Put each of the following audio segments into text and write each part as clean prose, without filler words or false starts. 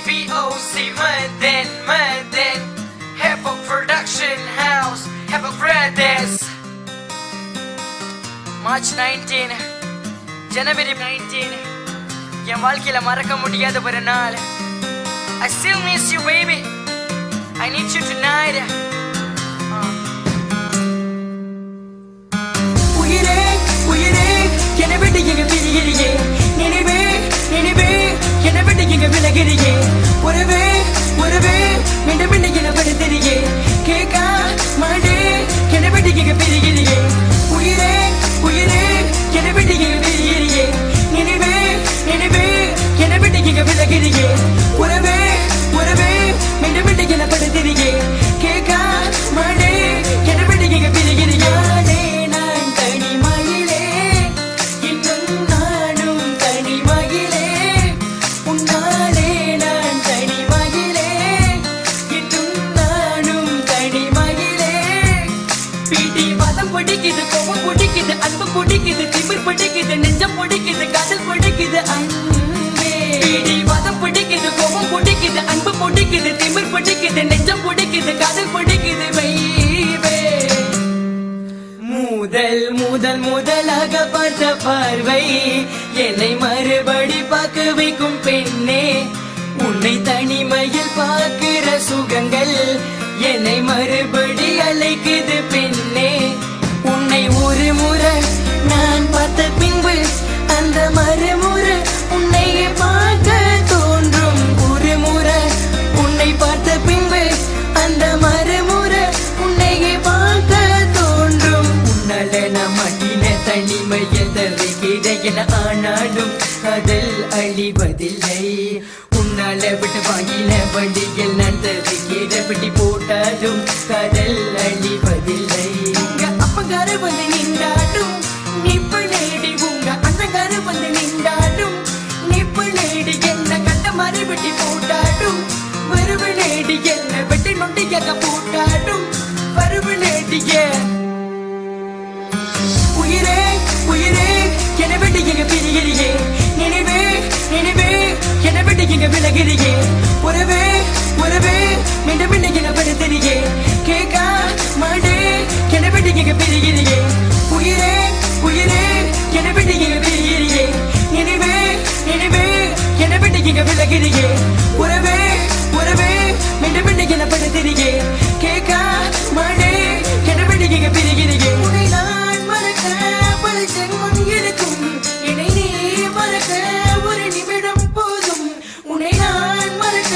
HBOC Madan Havoc Production House Havoc Brothers March 19 January 19 என் வாழ்க்கையில மறக்க முடியாத ஒரு நாள். I still miss you baby, I need you tonight. உயிரே உயிரே என்னை விட்டு எங்க பிரிகிறியே, நினைவே நினைவே என்னை விட்டு எங்க விலகிறியே, உறவே உறவே மீண்டும் மீண்டும் என்ன படுத்துறியே, கேட்கா மாடே என்னை விட்டு எங்க பிரிகிறியே, உயிரே உயிரே என்னை விட்டு எங்க பிரிகிறியே, நினைவே நினைவே என்னை விட்டு எங்க விலகிறியே, உறவே உறவே மீண்டும் மீண்டும் என்ன படுத்துறியே, கேட்கா மாடே என்னை விட்டு எங்க பிரிகிறியே. பிடிக்குது கோபம் பிடிக்குது அன்பு பிடிக்குது திமிர் பிடிக்குது நெஞ்சம் பிடிக்குது காதல் பிடிக்குது அன்பே. பிடிவாதம் பிடிக்குது கோபம் பிடிக்குது அன்பு பிடிக்குது திமிர் பிடிக்குது நெஞ்சம் பிடிக்குது காதல் பிடிக்குது வைவே. முதல் முதல் முதலாக பார்த்த பார்வை என்னை மறுபடி பார்க்க வைக்கும் பெண்ணே, உன்னை தனிமையில் பார்க்கிற சுகங்கள் என்னை மறுபடி அழைக்குது பெண்ணே. உன்னை ஒரு முறை நான் பார்த்த பின்பு அந்த மறுமுறை உன்னையே பார்க்க தோன்றும், ஒரு முறை உன்னை பார்த்த பின்பு அந்த மறுமுறை உன்னையே பார்க்க தோன்றும். உன்னால நான் மட்டின தனிமையில் தவிக்கிறேன், ஆனாலும் காதல் அழிவதில்லை. உன்னால விட்டு வாங்கின வண்டியில் நான் தவிக்கிற பிடி போட்டாலும் காதல் அழிவதில்லை. அப்பங்காரு வந்து நின்றாடும் நிப்பு நேடி, உங்க அண்ணங்காரு வந்து நின்றாடும் நிப்பு நேடி, என்ன கட்ட மாதிரி வெட்டி போட்டாடும் வருவு நேடி, என்ன வெட்டி நொண்டியாக போட்டாடும் வருவு நேடிய. உயிரே உயிரே என்னை விட்டு எங்க பிரிகிறியே, நினைவே நினைவே என்னை விட்டு எங்க விலகிறியே, உறவே உறவே மீண்டும் மீண்டும் என்ன படுத்துறியே, கேட்கா மாடே என்னை விட்டு எங்க பிரிகிறியே, உயிரே உயிரே என்னை விட்டு எங்க பிரிகிறியே, நினைவே நினைவே என்னை விட்டு எங்க விலகிறியே, உறவே உறவே மீண்டும் மீண்டும் என்ன படுத்துறியே, கேட்கா மாடே என்னை விட்டு எங்க பிரிகிறியே. உன்னை நான் மறக்க பல ஜென்மம் இருக்கும், என்னை நீ மறக்க ஒரு நிமிடம் போதும். உன்னை நான் மறக்க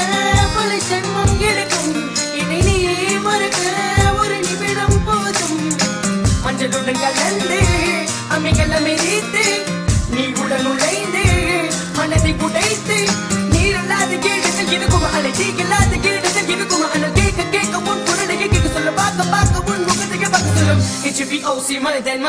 பல ஜென்மம் இருக்கும், என்னை நீ மறக்க ஒரு நிமிடம் போதும். மஞ்சளுடன் கலந்து அமைகள் அமைத்து நீ உடன் நுழைந்து மனதை குடைத்து நீரல்லாத கீழத்தில் இருக்கும் அலை தீக்கல்லாத கீழத்தில் இருக்கும் அனல் கேட்க கேட்க உன் குரலை கேட்க சொல்ல பார்க்க பார்க்க உன் முகத்தை பார்க்க சொல்லும். HBOC Madan